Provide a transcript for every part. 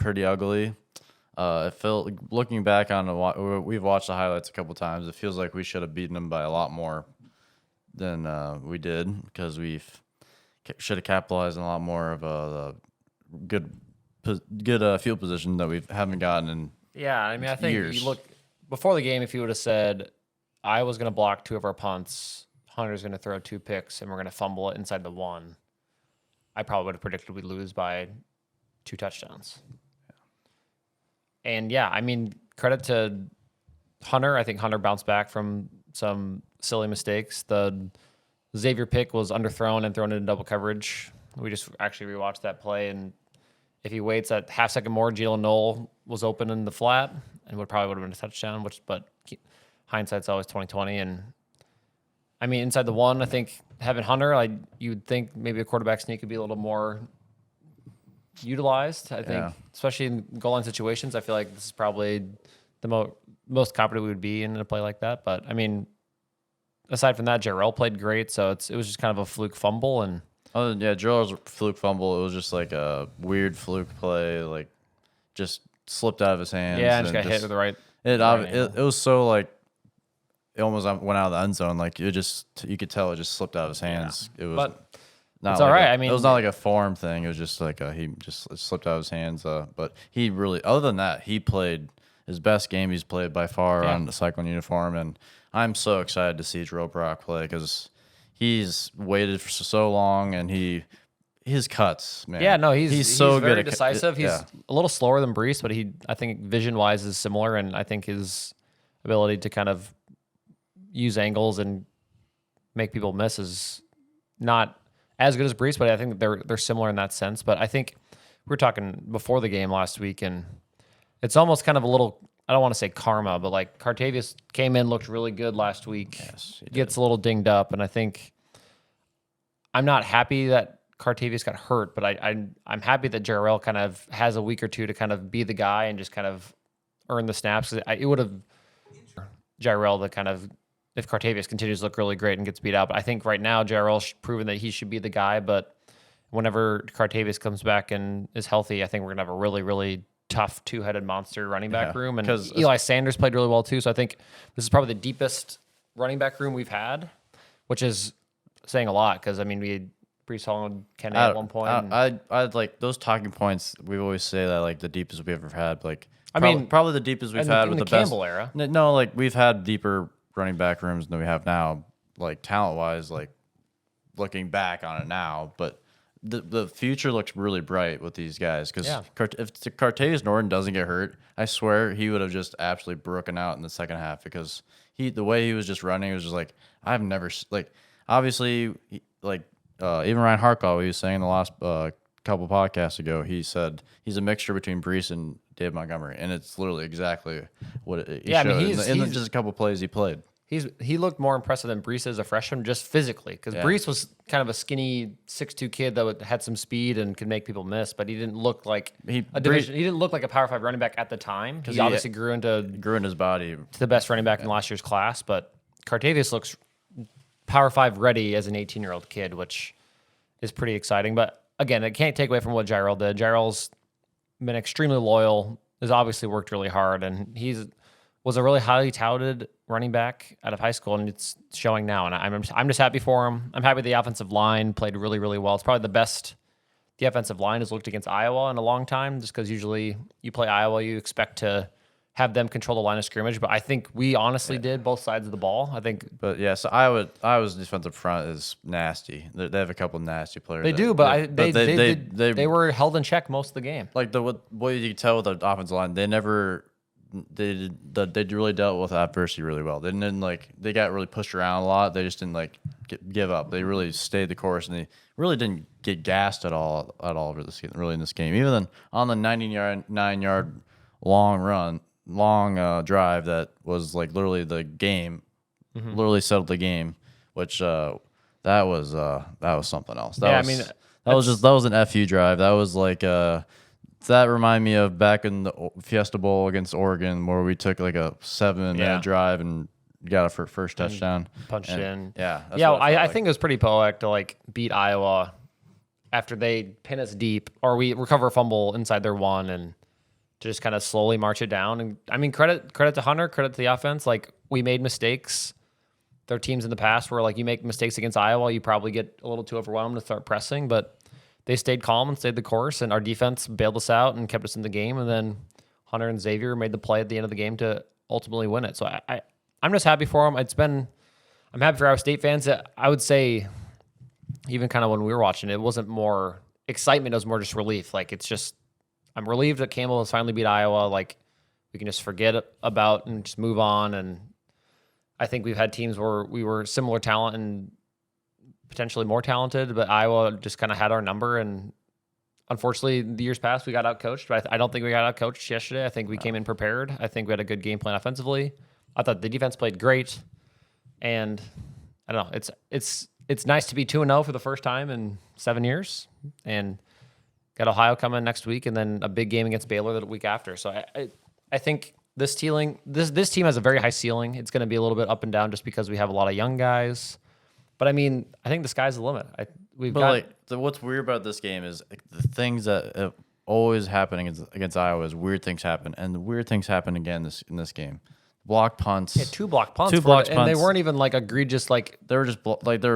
pretty ugly. It felt looking back on we've watched the highlights a couple times. It feels like we should have beaten them by a lot more than we did because should have capitalized on a lot more of the good field position that we haven't gotten in Yeah, I mean, I think years. you look before the game. If you would have said I was going to block 2 of our punts, Hunter's going to throw 2 picks, and we're going to fumble it inside the 1, I probably would have predicted we'd lose by 2 touchdowns. And yeah, I mean, credit to Hunter. I think Hunter bounced back from some silly mistakes. The Xavier pick was underthrown and thrown into double coverage. We just actually rewatched that play, and if he waits a half second more, Jalen Knoll was open in the flat and would have been a touchdown. But hindsight's always 20/20. And I mean, inside the 1, I think having Hunter, you'd think maybe a quarterback sneak could be a little more utilized. I think, especially in goal line situations, I feel like this is probably the most confident we would be in a play like that. But I mean, aside from that, Jarrell played great, so it was just kind of a fluke fumble. And Jarrell's fluke fumble. It was just like a weird fluke play, like just slipped out of his hands. Yeah, and just got hit with the right. It was so like it almost went out of the end zone. Like you could tell it just slipped out of his hands. Yeah. It was. But not it's like all right. I mean, it was not like a form thing. It was just like he just slipped out of his hands. But he really, other than that, he played his best game he's played by far on the Cyclone uniform. And I'm so excited to see Jarrell Brock play because he's waited for so long and his cuts, man. Yeah, no, he's so very good decisive. He's a little slower than Brees, but I think vision wise is similar, and I think his ability to kind of use angles and make people miss is not as good as Brees, but I think they're similar in that sense. But I think we were talking before the game last week, and it's almost kind of a little, I don't want to say karma, but like Cartavius came in, looked really good last week. Yes, he did. Gets a little dinged up, and I think I'm not happy that Cartavius got hurt, but I'm happy that Jarrell kind of has a week or two to kind of be the guy and just kind of earn the snaps. It would have Jarrell to kind of, if Cartavius continues to look really great and gets beat out. But I think right now Jarrell's proven that he should be the guy. But whenever Cartavius comes back and is healthy, I think we're going to have a really, really tough 2-headed monster running back room. And Eli Sanders played really well too. So I think this is probably the deepest running back room we've had, which is saying a lot because, I mean, we had Brees Hall and Kenny at one point. I'd like those talking points. We always say that like the deepest we've ever had. Like probably the deepest we've had with the Campbell best era. No, like we've had deeper running back rooms than we have now, like talent wise, like looking back on it now. But the future looks really bright with these guys because if Cartavius Norton doesn't get hurt, I swear he would have just absolutely broken out in the second half because the way he was just running was just like I've never like obviously even Ryan Harkall, he was saying in the last couple podcasts ago, he said he's a mixture between Brees and Dave Montgomery, and it's literally exactly what he showed. I mean, in just a couple plays he played. He looked more impressive than Brees as a freshman, just physically, because Brees was kind of a skinny 6'2" kid that had some speed and could make people miss, but he didn't look like He didn't look like a Power 5 running back at the time. He obviously grew in his body to the best running back in last year's class, but Cartavius looks Power 5 ready as an 18-year-old kid, which is pretty exciting. But again, it can't take away from what Jarrell did. Jarrell's been extremely loyal, has obviously worked really hard, and was a really highly touted running back out of high school, and it's showing now. And I'm just happy for him. I'm happy the offensive line played really, really well. It's probably the best the offensive line has looked against Iowa in a long time, just because usually you play Iowa, you expect to have them control the line of scrimmage, but I think we honestly did both sides of the ball. I think, but yeah, so Iowa's defensive front is nasty. They have a couple of nasty players. They do, but they were held in check most of the game. Like what you can tell with the offensive line, they really dealt with adversity really well. They didn't they got really pushed around a lot. They just didn't give up. They really stayed the course, and they really didn't get gassed at all over this really in this game. Even then, on the 99-yard long drive that was like literally the game, literally settled the game, which that was something else. That was an FU drive. That was like that reminded me of back in the Fiesta Bowl against Oregon where we took like a 7-minute drive and got a first touchdown. Punched in. Yeah. I think it was pretty poetic to beat Iowa after they pin us deep or we recover a fumble inside their one and to just kind of slowly march it down. And I mean, credit to Hunter, credit to the offense. Like, we made mistakes. There are teams in the past where, like, you make mistakes against Iowa, you probably get a little too overwhelmed to start pressing, but they stayed calm and stayed the course, and our defense bailed us out and kept us in the game. And then Hunter and Xavier made the play at the end of the game to ultimately win it. So I'm just happy for them. I'm happy for Iowa State fans. I would say, even kind of when we were watching, it wasn't more excitement, it was more just relief. Like, it's just, I'm relieved that Campbell has finally beat Iowa. Like, we can just forget about and just move on. And I think we've had teams where we were similar talent and potentially more talented, but Iowa just kind of had our number. And unfortunately, the years past, we got outcoached. But I don't think we got outcoached yesterday. I think we came in prepared. I think we had a good game plan offensively. I thought the defense played great. And I don't know, it's nice to be 2-0 for the first time in 7 years. And got Ohio coming next week, and then a big game against Baylor the week after. So I think this team has a very high ceiling. It's going to be a little bit up and down just because we have a lot of young guys. But I mean, I think the sky's the limit. What's weird about this game is the things that always happen against Iowa is weird things happen, and the weird things happen again in this game. Block punts. Yeah, 2 block punts. And they weren't even like egregious. Like, they were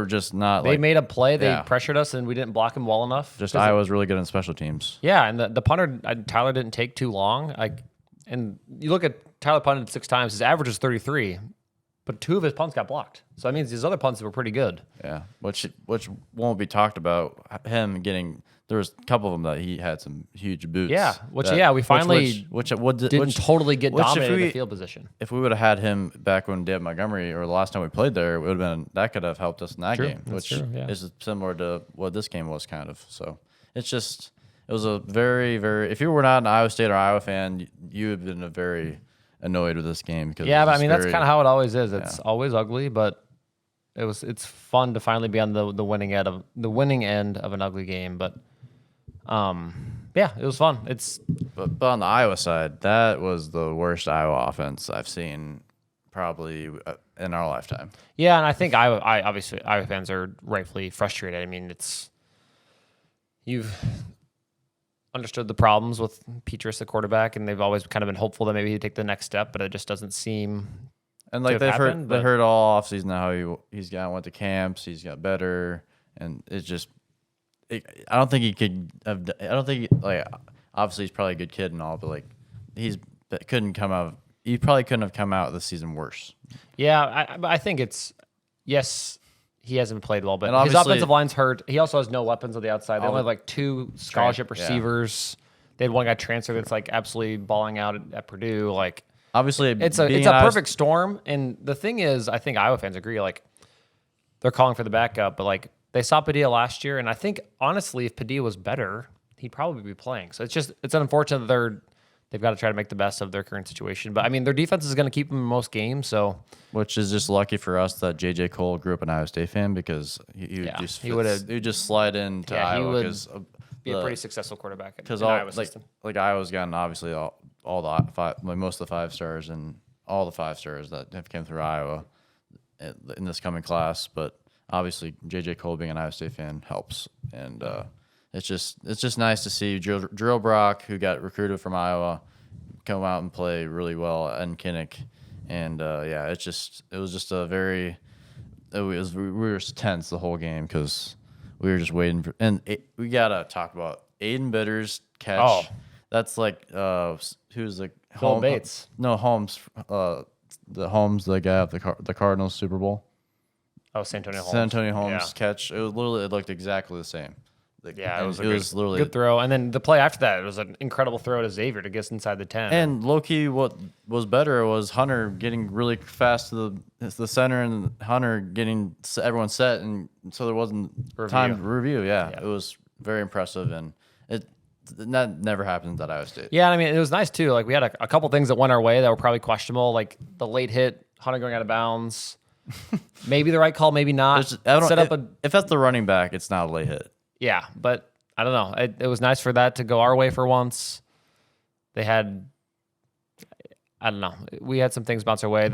just not. They made a play. They pressured us, and we didn't block them well enough. Just Iowa's really good in special teams. Yeah, and the punter Tyler didn't take too long. And you look at Tyler punted 6 times. His average is 33. But 2 of his punts got blocked. So that means his other punts were pretty good. Yeah, which won't be talked about. There was a couple of them that he had some huge boots. Yeah, we finally didn't totally get dominated in the field position. If we would have had him back when Dave Montgomery or the last time we played there, it would have been that could have helped us in that game, which is similar to what this game was kind of. So it was a very, very. If you were not an Iowa State or Iowa fan, you would have been very annoyed with this game because but I mean that's kind of how it always is. It's always ugly, but it's fun to finally be on the winning end of an ugly game. But it was fun. But on the Iowa side, that was the worst Iowa offense I've seen probably in our lifetime. Yeah, and I think obviously Iowa fans are rightfully frustrated. I mean, you've understood the problems with Petrus, the quarterback, and they've always kind of been hopeful that maybe he'd take the next step, but it just doesn't seem. And like they heard all offseason how he's went to camps, he's got better, and it's just. I don't think he could have. I don't think obviously he's probably a good kid and all, but like he probably couldn't have come out this season worse. Yeah, I think he hasn't played well, but his offensive line's hurt. He also has no weapons on the outside. They only have like 2 scholarship receivers. They had one guy transfer that's like absolutely balling out at Purdue. Like, obviously, it's a perfect storm. And the thing is, I think Iowa fans agree. Like, they're calling for the backup, but like they saw Padilla last year, and I think honestly, if Padilla was better, he'd probably be playing. So it's unfortunate that they've got to try to make the best of their current situation. But I mean, their defense is going to keep them in most games. So, which is just lucky for us that J.J. Cole grew up an Iowa State fan because he would just slide into Iowa because be a pretty successful quarterback because Iowa system. Like Iowa's gotten obviously all the 5, like most of the 5 stars and all the 5 stars that have come through Iowa in this coming class, but obviously J.J. Cole being an Iowa State fan helps, and it's just nice to see Drill Brock, who got recruited from Iowa, come out and play really well in Kinnick, and we were tense the whole game because we were just waiting for, and we gotta talk about Aiden Bitter's catch. Oh. That's like who's the Phil Bates? No, Holmes. The guy of the Cardinals Super Bowl. Oh, Santonio Holmes catch. It looked exactly the same. It was literally good throw. And then the play after that, it was an incredible throw to Xavier to get us inside the 10. And low-key, what was better was Hunter getting really fast to the center and Hunter getting everyone set, and so there wasn't time to review. Yeah, it was very impressive, and that never happens at Iowa State. Yeah, I mean, it was nice, too. Like, we had a couple things that went our way that were probably questionable, like the late hit, Hunter going out of bounds. Maybe the right call, maybe not. If that's the running back, it's not a late hit. Yeah, but I don't know. It was nice for that to go our way for once. They had, I don't know. We had some things bounce our way.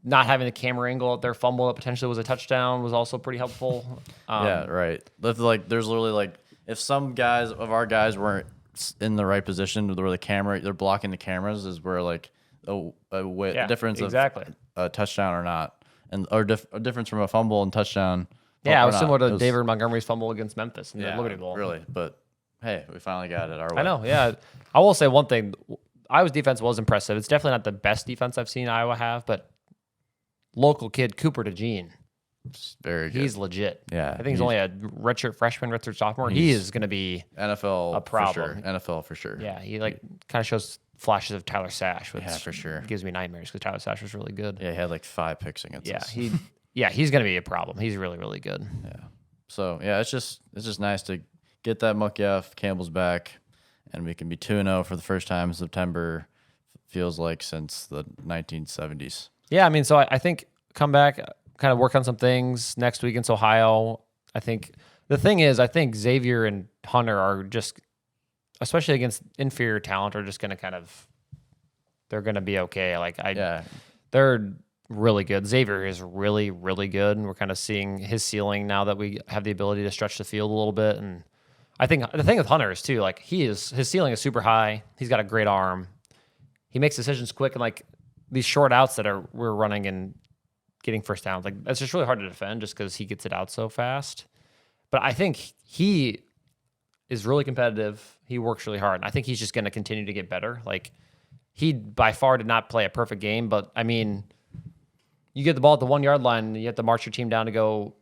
Not having the camera angle at their fumble that potentially was a touchdown was also pretty helpful. Yeah, right. There's literally if some guys of our guys weren't in the right position where they're blocking the cameras is where like a difference of a touchdown or not, and a difference from a fumble and touchdown. Yeah, it was similar to David Montgomery's fumble against Memphis in the Liberty Bowl. Really, but hey, we finally got it our way. I know. Yeah, I will say one thing: Iowa's defense was impressive. It's definitely not the best defense I've seen Iowa have, but local kid Cooper DeJean. Very good. He's legit. Yeah. I think he's only a redshirt freshman, redshirt sophomore. He is going to be NFL a problem. For sure. NFL for sure. Yeah, he kind of shows flashes of Tyler Sash, which for sure gives me nightmares because Tyler Sash was really good. Yeah, he had like 5 picks against us. He's going to be a problem. He's really, really good. Yeah. So yeah, it's just nice to get that Mukyaf. Campbell's back, and we can be 2-0 for the first time in September. Feels like since the 1970s. Yeah, I mean, so I think come back, kind of work on some things next week against Ohio. I think the thing is, I think Xavier and Hunter are just, especially against inferior talent, are just going to they're going to be okay. They're really good. Xavier is really, really good, and we're kind of seeing his ceiling now that we have the ability to stretch the field a little bit. And I think the thing with Hunter is too, like his ceiling is super high. He's got a great arm. He makes decisions quick, and like these short outs that we're running and getting first downs, like that's just really hard to defend just because he gets it out so fast. But I think he is really competitive. He works really hard. And I think he's just going to continue to get better. Like he by far did not play a perfect game, but I mean, you get the ball at the 1 yard line and you have to march your team down to go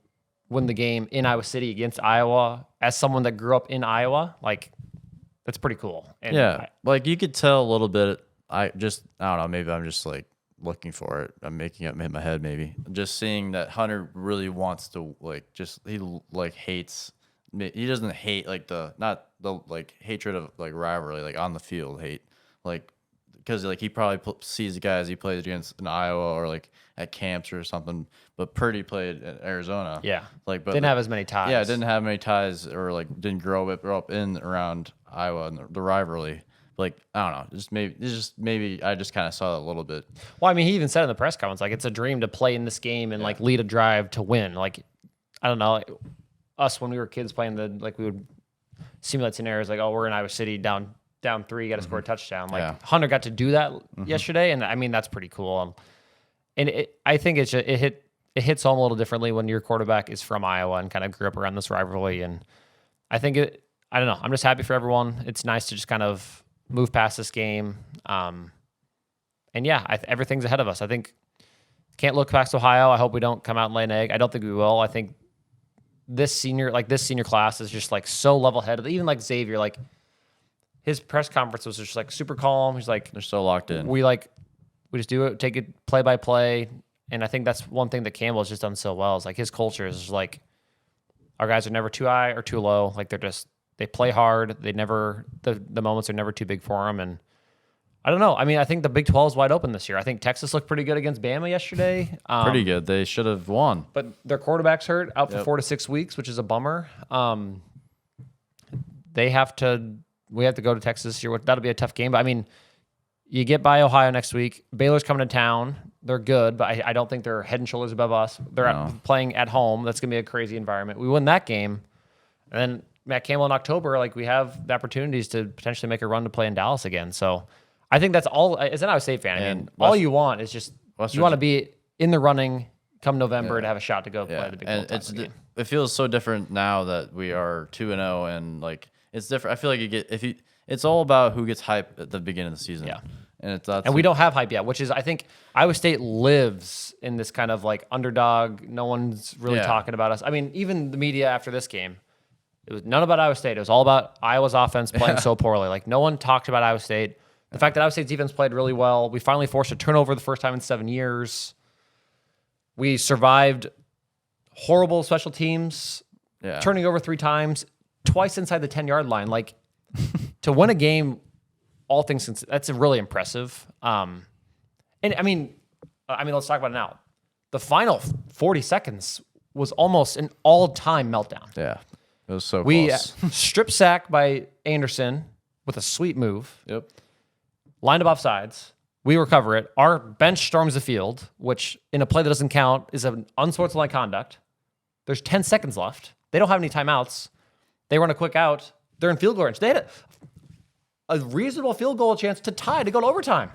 win the game in Iowa City against Iowa. As someone that grew up in Iowa, like that's pretty cool. And like you could tell a little bit. I don't know. Maybe I'm just like looking for it. I'm making it in my head. Maybe just seeing that Hunter really wants to he hates. He doesn't hate not the hatred of like rivalry like on the field hate like because like he probably sees the guys he plays against in Iowa or like at camps or something. But Purdy played in Arizona. Yeah, but didn't have as many ties. Yeah, didn't have many ties or like didn't grow up in around Iowa and the rivalry. Like, I don't know, maybe I just kind of saw it a little bit. Well, I mean, he even said in the press conference, like, it's a dream to play in this game and like lead a drive to win. Like, I don't know, like, us when we were kids playing we would simulate scenarios like, oh, we're in Iowa City down 3, got to score a touchdown. Like Hunter got to do that yesterday, and I mean that's pretty cool. And I think it hits home a little differently when your quarterback is from Iowa and kind of grew up around this rivalry. And I think I don't know. I'm just happy for everyone. It's nice to just kind of move past this game. And yeah, everything's ahead of us. I think can't look past Ohio. I hope we don't come out and lay an egg. I don't think we will. I think this senior class is just like so level headed. Even like Xavier, like his press conference was just like super calm. He's like, they're so locked in. We just do it, take it play by play. And I think that's one thing that Campbell has just done so well is like his culture is like our guys are never too high or too low. Like they play hard. They never, the moments are never too big for them. And I don't know. I mean, I think the Big 12 is wide open this year. I think Texas looked pretty good against Bama yesterday. Pretty good. They should have won. But their quarterback's hurt, out for 4 to 6 weeks, which is a bummer. We have to go to Texas this year. That'll be a tough game. But I mean, you get by Ohio next week. Baylor's coming to town. They're good, but I don't think they're head and shoulders above us. They're playing at home. That's going to be a crazy environment. We win that game, and then Matt Campbell in October, like we have the opportunities to potentially make a run to play in Dallas again. So I think that's all. As an Iowa State fan, I mean, all you want is just you want to be in the running come November to have a shot to go play the Big 12 title game. It feels so different now that we are 2-0, and like it's different. I feel like it's all about who gets hype at the beginning of the season. Yeah. And we don't have hype yet, which is, I think, Iowa State lives in this kind of like underdog. No one's really talking about us. I mean, even the media after this game, it was none about Iowa State. It was all about Iowa's offense playing so poorly. Like no one talked about Iowa State. The fact that Iowa State's defense played really well. We finally forced a turnover the first time in 7 years. We survived horrible special teams, turning over 3 times, twice inside the 10-yard line. Like to win a game, all things considered, that's really impressive. And I mean, let's talk about it now. The final 40 seconds was almost an all-time meltdown. Yeah, it was so we close. Strip sack by Anderson with a sweet move. Yep. Lined up off sides. We recover it. Our bench storms the field, which in a play that doesn't count is an unsportsmanlike conduct. There's 10 seconds left. They don't have any timeouts. They run a quick out. They're in field goal range. a reasonable field goal chance to tie, to go to overtime.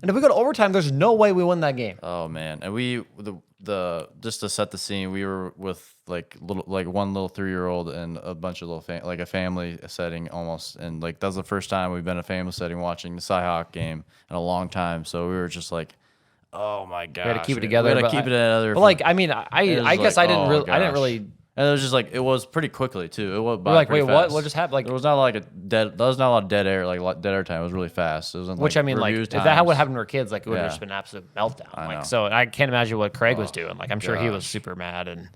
And if we go to overtime, there's no way we win that game. Oh man, and the just to set the scene, we were with one little 3-year-old and a bunch of like a family setting almost, and like that was the first time we've been in a family setting watching the Cyhawk game in a long time. So we were just like, oh my god, we had to keep it together. We had to keep it together. But like, I mean, I guess I didn't really. And it was just like it was pretty quickly too. It was we're like, wait, fast. what just happened? Like, there was not like there was not a lot of dead air, like dead air time. It was really fast. It was which I mean, like if that would happen to our kids, like it would have just been an absolute meltdown. Like, so I can't imagine what Craig was doing. Like, I'm sure he was super mad. And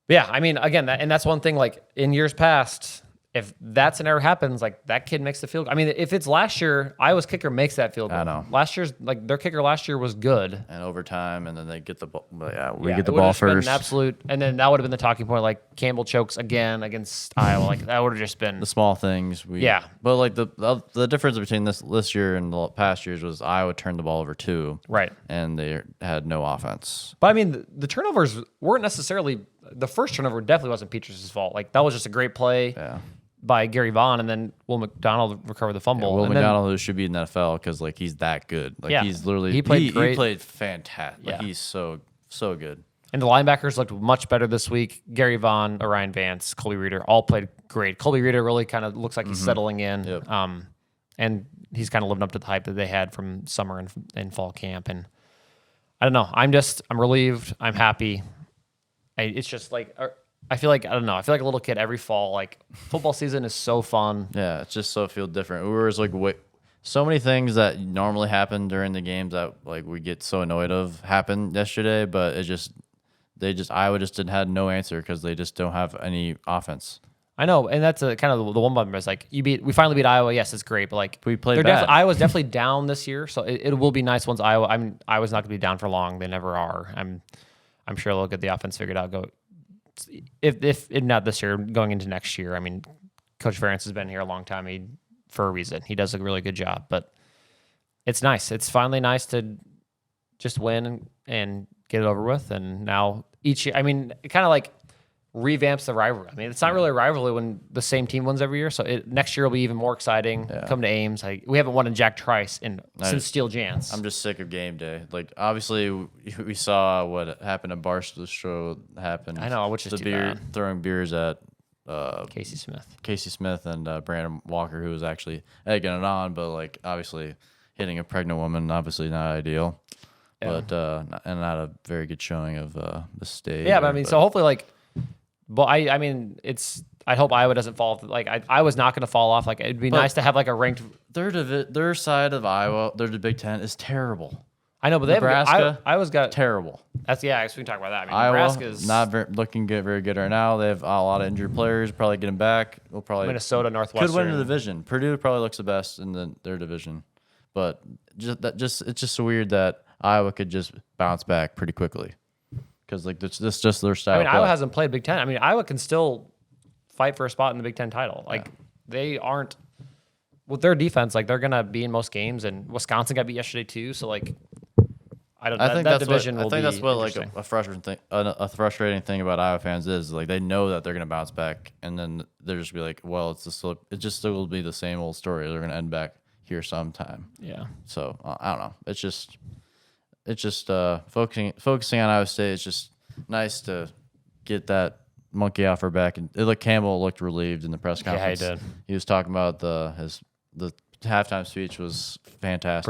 yeah, I mean, again, that's one thing. Like in years past, if that scenario happens, like that kid makes the field goal. I mean, if it's last year, Iowa's kicker makes that field goal. I know. Last year's like their kicker last year was good. And overtime, and then they get the ball. We get the ball first. Been an absolute, and then that would have been the talking point. Like Campbell chokes again against Iowa. Like that would have just been the small things. But like the difference between this year and the past years was Iowa turned the ball over too. Right. And they had no offense. But I mean, the turnovers weren't necessarily the first turnover. Definitely wasn't Petras' fault. Like that was just a great play. Yeah. By Gary Vaughn, and then Will McDonald recovered the fumble. Will McDonald, who should be in the NFL because like he's that good. Like he's literally he played great. He played fantastic. Like, he's so good. And the linebackers looked much better this week. Gary Vaughn, Orion Vance, Colby Reeder all played great. Colby Reeder really kind of looks like he's settling in. Yep. And he's kind of living up to the hype that they had from summer and fall camp. And I don't know. I'm relieved. I'm happy. It's just like. I feel like, I don't know, I feel like a little kid every fall. Like, football season is so fun. Yeah, it's just so feel different. We were like, so many things that normally happen during the games that like we get so annoyed of happened yesterday, but Iowa just had no answer because they just don't have any offense. I know, and that's kind of the one bummer is like we finally beat Iowa. Yes, it's great, but like we played bad. Iowa's definitely down this year, so it will be nice once Iowa. Iowa's not going to be down for long. They never are. I'm sure they'll get the offense figured out. If not this year, going into next year. I mean, Coach Ferentz has been here a long time. For a reason, he does a really good job. But it's nice. It's finally nice to just win and get it over with. And now each year, I mean, it kind of like revamps the rivalry. I mean, it's not really a rivalry when the same team wins every year. So next year will be even more exciting. Yeah. Come to Ames. We haven't won in Jack Trice since Steel Jans. I'm just sick of game day. Like, obviously, we saw what happened at Barstow Show happen. I know, which is too bad. Throwing beers at Casey Smith and Brandon Walker, who was actually egging it on, but like obviously hitting a pregnant woman, obviously not ideal. Yeah. But and not a very good showing of the state. Yeah, but I mean, so hopefully like. But I mean, I hope Iowa doesn't fall. Like I was not going to fall off. Like it'd be nice to have like a ranked. Their side of Iowa, their Big Ten is terrible. I know, but Nebraska, Iowa's got terrible. I guess we can talk about that. I mean, Iowa Nebraska's not looking very good right now. They have a lot of injured players. Probably get them back. We'll probably Minnesota, Northwestern could win the division. Purdue probably looks the best in their division, but it's just so weird that Iowa could just bounce back pretty quickly. Because like this just their style. I mean, Iowa hasn't played Big Ten. I mean, Iowa can still fight for a spot in the Big Ten title. Like they aren't with their defense. Like they're gonna be in most games, and Wisconsin got beat yesterday too. So like, I think that division will be. I think that's what like a frustrating thing about Iowa fans is like they know that they're gonna bounce back, and then they're just be like, well, it just still will be the same old story. They're gonna end back here sometime. Yeah. So I don't know. It's just focusing on Iowa State. It's just nice to get that monkey off her back. And Campbell looked relieved in the press conference. Yeah, he did. He was talking about the halftime speech was fantastic.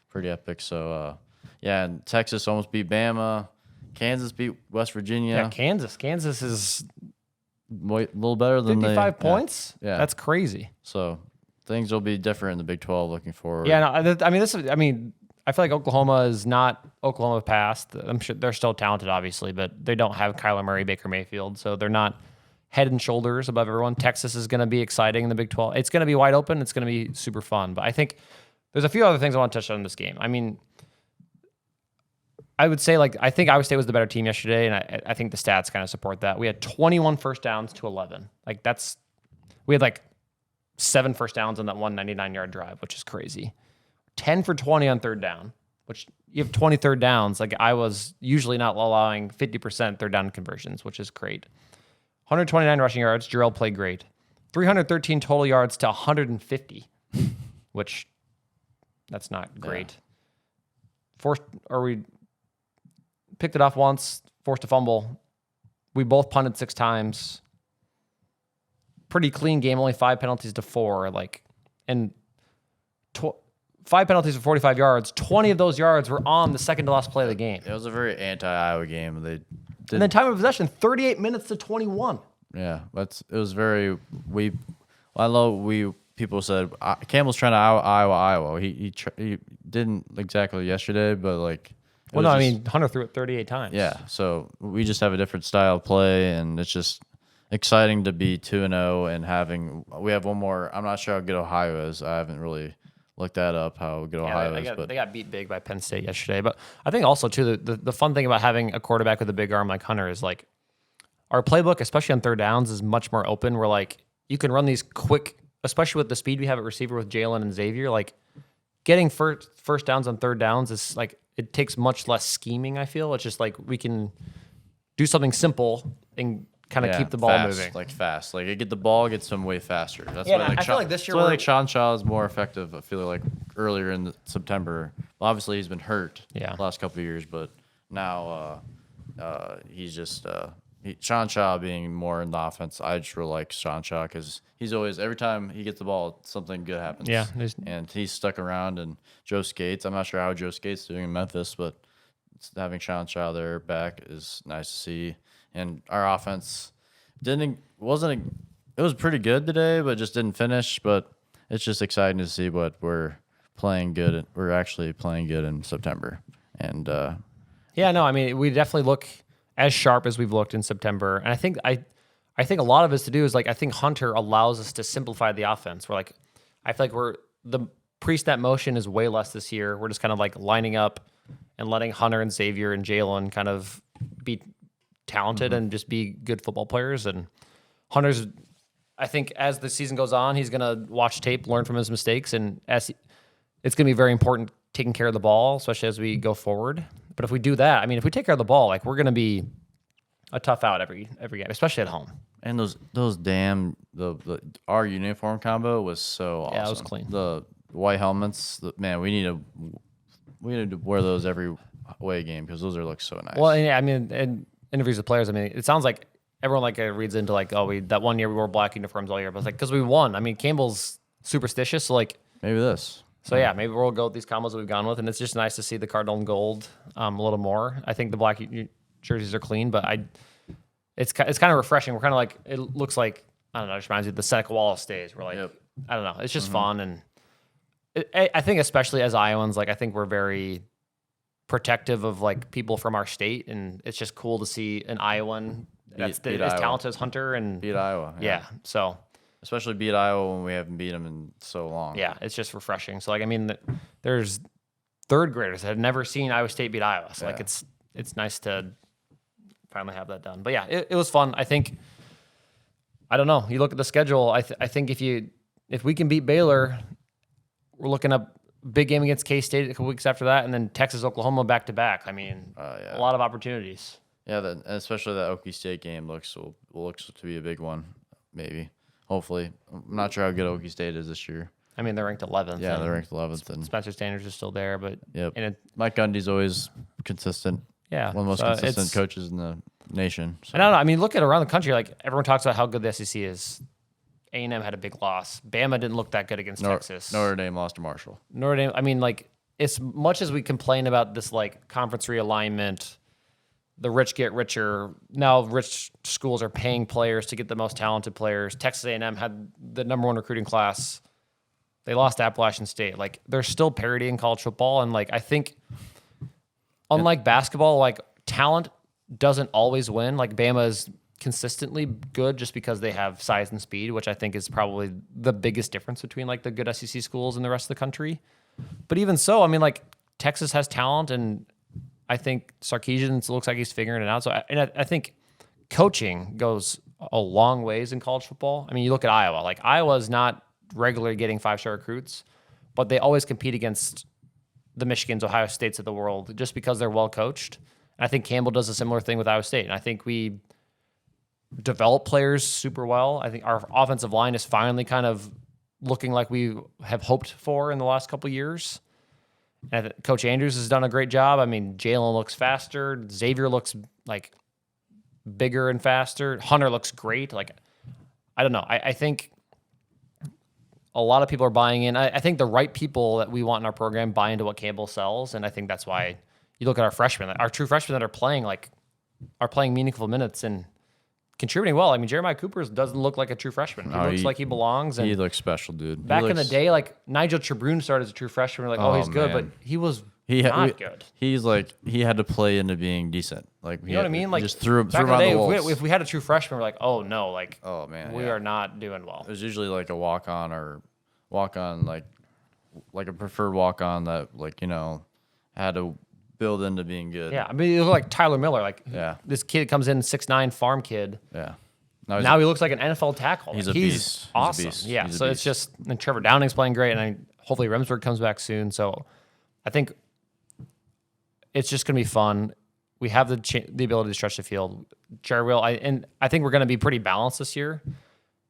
Pretty epic. So and Texas almost beat Bama. Kansas beat West Virginia. Yeah, Kansas is a little better than 55 points. Yeah, that's crazy. So things will be different in the Big 12 looking forward. Yeah, no, I feel like Oklahoma is not Oklahoma past. I'm sure they're still talented, obviously, but they don't have Kyler Murray, Baker Mayfield, so they're not head and shoulders above everyone. Texas is going to be exciting in the Big 12. It's going to be wide open. It's going to be super fun. But I think there's a few other things I want to touch on in this game. I mean, I would say I think Iowa State was the better team yesterday, and I think the stats kind of support that. We had 21 first downs to 11. We had 7 first downs on that 199-yard drive, which is crazy. 10 for 20 on third down, which you have 20 third downs. Like I was usually not allowing 50% third down conversions, which is great. 129 rushing yards. Jarrell played great. 313 total yards to 150, which that's not great. We picked it off once, forced a fumble. We both punted 6 times. Pretty clean game, only 5 penalties to 4. 5 penalties for 45 yards. 20 of those yards were on the second to last play of the game. It was a very anti-Iowa game. And then time of possession, 38 minutes to 21. Yeah, it was very. People said Campbell's trying to Iowa. He didn't exactly yesterday, but Hunter threw it 38 times. Yeah, so we just have a different style of play, and it's just exciting to be 2-0 and we have one more. I'm not sure how good Ohio is. I haven't really looked that up, how good Ohio is. But they got beat big by Penn State yesterday. But I think also, too, the fun thing about having a quarterback with a big arm like Hunter is, our playbook, especially on third downs, is much more open. Where, you can run these quick, especially with the speed we have at receiver with Jalen and Xavier, getting first downs on third downs is, it takes much less scheming, I feel. It's just, we can do something simple and kind of keep the ball fast, moving. Fast. Get the ball, get some way faster. That's why I feel like this year Sean Shaw is more effective. I feel like earlier in September. Well, obviously he's been hurt the last couple of years, but now he's just Sean Shaw being more in the offense. I just really like Sean Shaw because he's always, every time he gets the ball, something good happens. Yeah, and he's stuck around. And Joe Skates, I'm not sure how Joe Skates doing in Memphis, but having Sean Shaw there back is nice to see. And our offense it was pretty good today, but just didn't finish. But it's just exciting to see what we're playing good. We're actually playing good in September. And we definitely look as sharp as we've looked in September. And I think a lot of it's to do is I think Hunter allows us to simplify the offense. We're I feel like the pre-snap motion is way less this year. We're just kind of lining up and letting Hunter and Xavier and Jalen kind of be talented and just be good football players. And Hunter's, I think, as the season goes on, he's going to watch tape, learn from his mistakes, and it's going to be very important taking care of the ball, especially as we go forward. But if we do that, if we take care of the ball, we're going to be a tough out every game, especially at home. And those our uniform combo was so awesome. Yeah, it was clean. The white helmets, man, we need to wear those every away game because those look so nice. Well, in interviews with players, it sounds like everyone reads into that one year we wore black uniforms all year, but it's because we won. Campbell's superstitious, so maybe this. So yeah, maybe we'll go with these combos that we've gone with, and it's just nice to see the cardinal and gold a little more. I think the black jerseys are clean, but it's kind of refreshing. We're kind of it looks like, I don't know, it just reminds me of the Seneca Wallace days. We're I don't know, it's just fun, and I think especially as Iowans, I think we're very protective of people from our state, and it's just cool to see an Iowan that's as talented as Hunter and beat Iowa. Yeah, so. Especially beat Iowa when we haven't beat them in so long. Yeah, it's just refreshing. So, there's third graders that have never seen Iowa State beat Iowa. So, it's nice to finally have that done. But, yeah, it was fun. I think, I don't know. You look at the schedule. I think if we can beat Baylor, we're looking up big game against K-State a couple weeks after that, and then Texas, Oklahoma back-to-back. A lot of opportunities. Yeah, especially that Okie State game looks to be a big one, maybe. Hopefully. I'm not sure how good Okie State is this year. They're ranked 11th. Yeah, they're ranked 11th. And Spencer Sanders is still there, but Mike Gundy's always consistent. Yeah, one of the most consistent coaches in the nation. So. And I don't know. Look at around the country. Everyone talks about how good the SEC is. A&M had a big loss. Bama didn't look that good against Texas. Notre Dame lost to Marshall. Notre Dame. As much as we complain about this conference realignment, the rich get richer. Now rich schools are paying players to get the most talented players. Texas A&M had the number 1 recruiting class. They lost to Appalachian State. There's still parity in college football. And I think unlike basketball, talent doesn't always win. Bama is consistently good just because they have size and speed, which I think is probably the biggest difference between the good SEC schools and the rest of the country. But even so, Texas has talent, and I think Sarkisian looks like he's figuring it out. So I think coaching goes a long ways in college football. You look at Iowa. Iowa's not regularly getting 5-star recruits, but they always compete against the Michigans, Ohio States of the world just because they're well coached. And I think Campbell does a similar thing with Iowa State. And I think we develop players super well. I think our offensive line is finally kind of looking like we have hoped for in the last couple of years. And Coach Andrews has done a great job. I mean, Jalen looks faster. Xavier looks like bigger and faster. Hunter looks great. Like, I don't know. I think a lot of people are buying in. I think the right people that we want in our program buy into what Campbell sells. And I think that's why you look at our freshmen, our true freshmen that are playing meaningful minutes and contributing well. I mean, Jeremiah Cooper doesn't look like a true freshman. He looks like he belongs. And he looks special, dude. Back in the day, like Nigel Tribune started as a true freshman. We're like, oh, he's good, man. but he was not good. He's like, he had to play into being decent. Like, you know what I mean? Like, just threw him back in on the the day, walls. if we had a true freshman, we're like, oh no, like, oh man, we are not doing well. It was usually like a walk on, like a preferred walk on that, like, you know, had to build into being good. Yeah, I mean, you look like Tyler Miller. Like, yeah, this kid comes in 6'9" farm kid. Yeah. Now he looks like an NFL tackle. He's a beast. Awesome. He's a beast. Yeah. He's a So beast. it's just, and Trevor Downing's playing great, and hopefully Remsburg comes back soon. So I think it's just going to be fun. We have the ability to stretch the field. Jerry will, and I think we're going to be pretty balanced this year.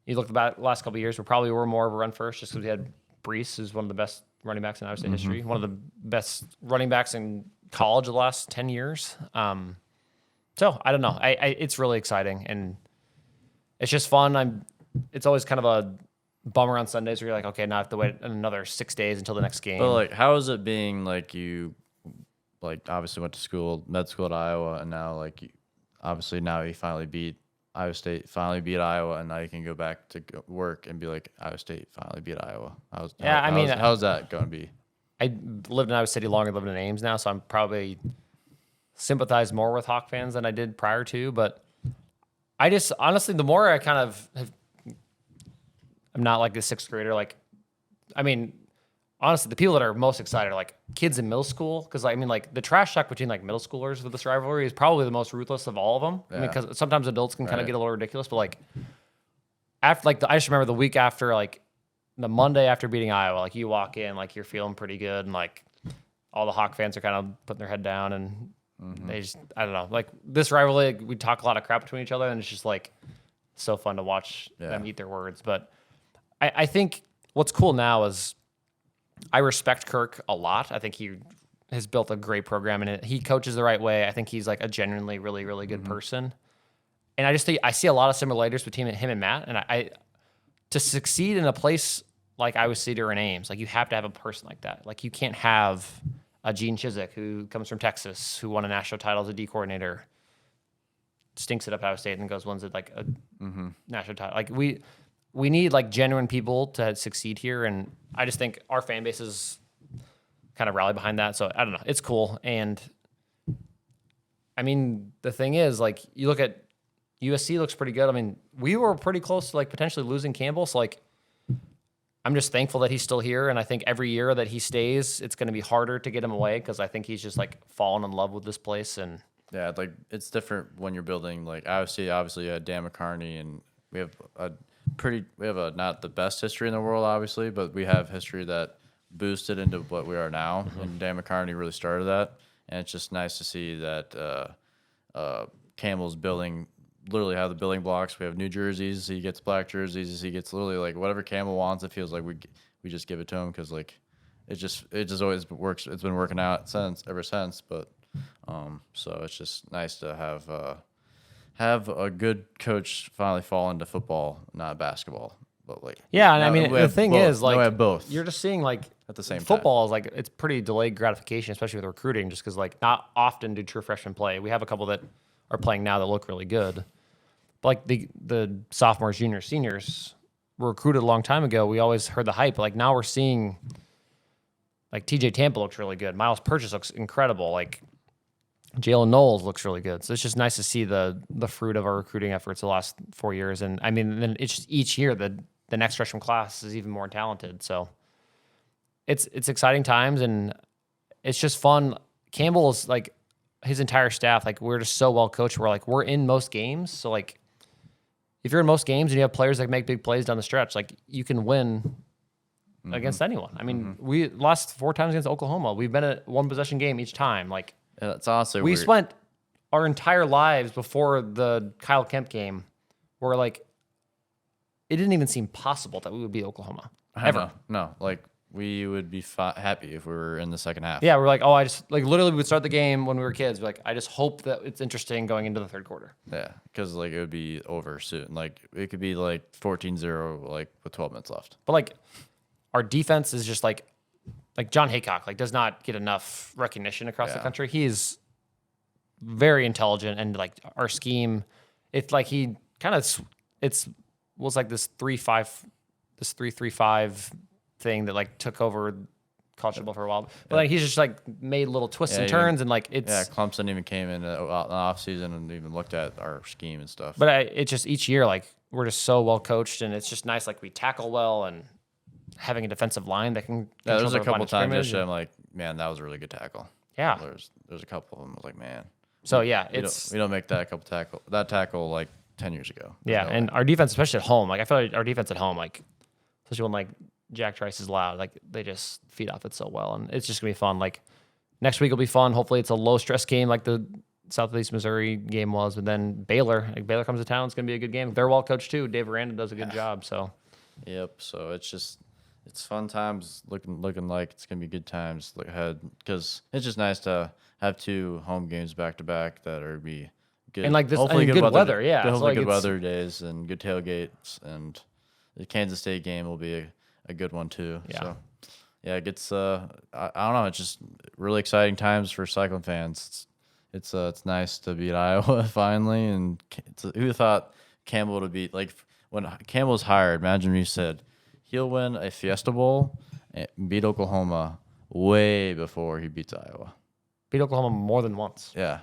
You look back the last couple of years, we probably were more of a run first just because we had Brees, who's one of the best running backs in Iowa State history, one of the best running backs in college the last 10 years. So I don't know. It's really exciting, and it's just fun. It's always kind of a bummer on Sundays where you're like, okay, now I have to wait another 6 days until the next game. But like, how is it being like you, like obviously went to school, med school at Iowa, and now like obviously now you finally beat Iowa State, finally beat Iowa, and now you can go back to work and be like, Iowa State finally beat Iowa. How's that going to be? I lived in Iowa City longer than I lived in Ames now, so I'm probably sympathize more with Hawk fans than I did prior to. But I just, honestly, the more I kind of I'm not like a sixth grader. Like, I mean, honestly, the people that are most excited are like kids in middle school. Because I mean, like the trash talk between like middle schoolers with this rivalry is probably the most ruthless of all of them. Yeah. I mean, because sometimes adults can kind of get a little ridiculous, but like after, like I just remember the week after, like the Monday after beating Iowa, like you walk in, like you're feeling pretty good, and like all the Hawk fans are kind of putting their head down, and they just, I don't know, like this rivalry, like, we talk a lot of crap between each other, and it's just like so fun to watch them eat their words. But I think what's cool now is I respect Kirk a lot. I think he has built a great program, and he coaches the right way. I think he's like a genuinely really, really good person. And I just think I see a lot of similarities between him and Matt. And I to succeed in a place like Iowa City or in Ames, like you have to have a person like that. Like you can't have a Gene Chizik who comes from Texas, who won a national title as a D coordinator, stinks it up Iowa State and goes wins it like a national title. Like we need like genuine people to succeed here, and I just think our fan bases kind of rally behind that. So I don't know, it's cool. And I mean, the thing is, like you look at USC looks pretty good. I mean, we were pretty close to like potentially losing Campbell. So like, I'm just thankful that he's still here. And I think every year that he stays, it's going to be harder to get him away because I think he's just like fallen in love with this place. And yeah, like it's different when you're building like obviously you had Dan McCarney, and we have not the best history in the world, obviously, but we have history that boosted into what we are now. And Dan McCarney really started that. And it's just nice to see that Campbell's building literally have the building blocks. We have new jerseys. He gets black jerseys. He gets literally like whatever Campbell wants. It feels like we just give it to him because like it just always works. It's been working out ever since. But so it's just nice to have a good coach finally fall into football, not basketball. But like yeah, and I mean the thing is like we have both. You're just seeing like at the same time. Football is like it's pretty delayed gratification, especially with recruiting, just because like not often do true freshmen play. We have a couple that are playing now that look really good. But like the sophomores, juniors, seniors were recruited a long time ago. We always heard the hype. But like now we're seeing like TJ Tampa looks really good. Miles Purchase looks incredible. Like Jalen Knowles looks really good. So it's just nice to see the fruit of our recruiting efforts the last 4 years. And I mean, then it's just each year the next freshman class is even more talented. So it's exciting times, and it's just fun. Campbell is like his entire staff, like we're just so well coached. We're in most games. So like if you're in most games and you have players that make big plays down the stretch, like you can win against anyone. I mean, we lost 4 times against Oklahoma. We've been a one possession game each time. Like yeah, that's honestly we weird. spent our entire lives before the Kyle Kemp game where like it didn't even seem possible that we would beat Oklahoma ever. No, like we would be happy if we were in the second half. Yeah, we're like, oh, I just like literally we would start the game when we were kids. We're like, I just hope that it's interesting going into the third quarter. Yeah, because like it would be over soon. Like it could be like 14-0, like with 12 minutes left. But like our defense is just like John Haycock like does not get enough recognition across the country. He is very intelligent, and like our scheme, it's like he kind of was like this 3-3-5 thing that like took over college football for a while. But like he's just like made little twists and turns, and like it's Clemson even came in the off season and even looked at our scheme and stuff. But it just each year like we're just so well coached, and it's just nice. Like we tackle well, and having a defensive line that can. Yeah, there's a couple times yesterday I'm like, man, that was a really good tackle. Yeah, there's a couple of them. I was like, man. So yeah, we don't make that tackle like 10 years ago. Yeah, and our defense, especially at home, like I feel like our defense at home, like especially when like Jack Trice is loud, like they just feed off it so well, and it's just gonna be fun. Like next week will be fun. Hopefully, it's a low stress game like the Southeast Missouri game was, but then Baylor comes to town. It's gonna be a good game. They're well coached too. Dave Aranda does a good job. So. Yep. So it's fun times. Looking like it's gonna be good times ahead, because it's just nice to have 2 home games back to back that are be good. And like this, hopefully good weather. Yeah. Hopefully good weather days and good tailgates, and the Kansas State game will be a good one too. Yeah. So yeah, it gets I don't know. It's just really exciting times for Cyclone fans. It's nice to beat Iowa finally, and who thought Campbell would beat, like when Campbell was hired? Imagine me said he'll win a Fiesta Bowl and beat Oklahoma way before he beats Iowa. Beat Oklahoma more than once. Yeah.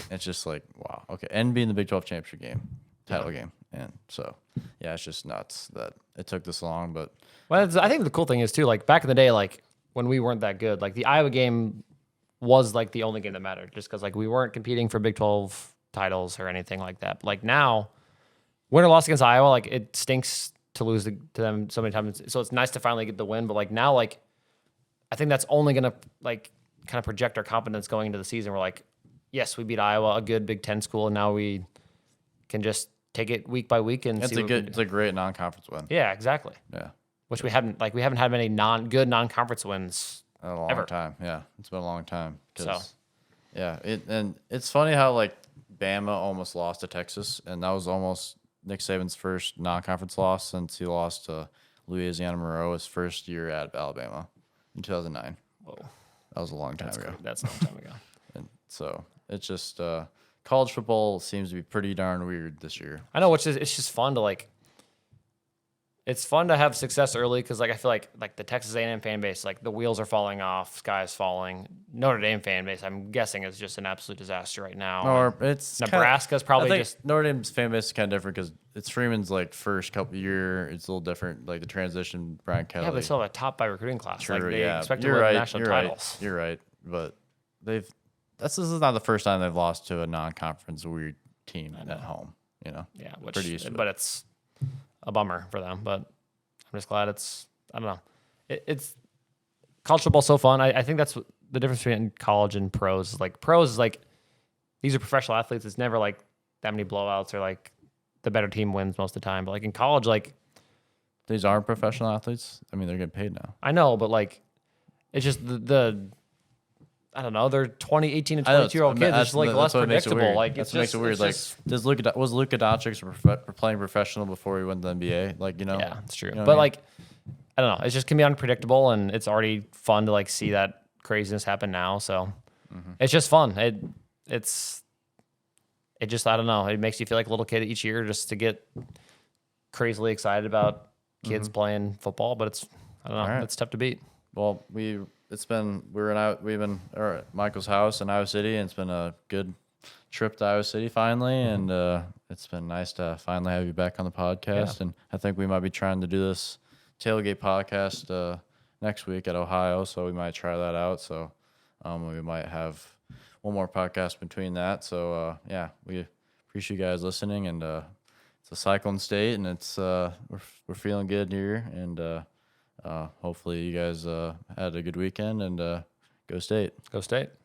It's just like, wow. Okay. And be in the Big 12 championship game, title game. And so, yeah, it's just nuts that it took this long. But well, I think the cool thing is too, like back in the day, like when we weren't that good, like the Iowa game was like the only game that mattered, just because like we weren't competing for Big 12 titles or anything like that. But like now, win or loss against Iowa, like it stinks to lose to them so many times. So it's nice to finally get the win. But like now, like I think that's only gonna like kind of project our confidence going into the season. We're like, yes, we beat Iowa, a good Big 10 school, and now we can just take it week by week and it's a great non-conference win. Yeah, exactly. Yeah, which we haven't had many good non-conference wins in a long ever. time. Yeah, it's been a long time. So yeah, and it's funny how like Bama almost lost to Texas, and that was almost Nick Saban's first non-conference loss since he lost to Louisiana Monroe his first year at Alabama in 2009. Whoa. That was a long time ago. That's a long time ago. And so it's just college football seems to be pretty darn weird this year. I know, it's just fun to like. It's fun to have success early because like I feel like the Texas A&M fan base, like the wheels are falling off, sky is falling. Notre Dame fan base, I'm guessing, is just an absolute disaster right now. Or it's Nebraska's probably I think just Notre Dame's fan base is kind of different because it's Freeman's like first couple year. It's a little different, like the transition. Brian Kelly. Yeah, but they still have a top 5 recruiting class. True, like they yeah. expect to You're win right, national you're titles. Right, you're right, but this is not the first time they've lost to a non-conference weird team at home. You know. Yeah, but it's a bummer for them. But I'm just glad I don't know. It's college football's so fun. I think that's the difference between college and pros. Like pros is like these are professional athletes. It's never like that many blowouts or like the better team wins most of the time. But like in college, like these aren't professional athletes. I mean, they're getting paid now. I know, but like it's just the I don't know. They're 18 and 22-year-old kids. It's like less predictable. Like that's what makes it weird. Like, was Luka Doncic playing professional before he went to the NBA? Like, you know. Yeah, it's true. You know but I mean? like, I don't know. It's just can be unpredictable, and it's already fun to like see that craziness happen now. So it's just fun. It just I don't know. It makes you feel like a little kid each year just to get crazily excited about kids playing football. But it's I don't know. Right. It's tough to beat. Well, we've been at Michael's house in Iowa City, and it's been a good trip to Iowa City finally, and it's been nice to finally have you back on the podcast. Yeah. And I think we might be trying to do this tailgate podcast next week at Ohio, so we might try that out. So we might have one more podcast between that. So yeah, we appreciate you guys listening, and it's a Cyclone state, and it's we're feeling good here, and hopefully you guys had a good weekend, and go State. Go State.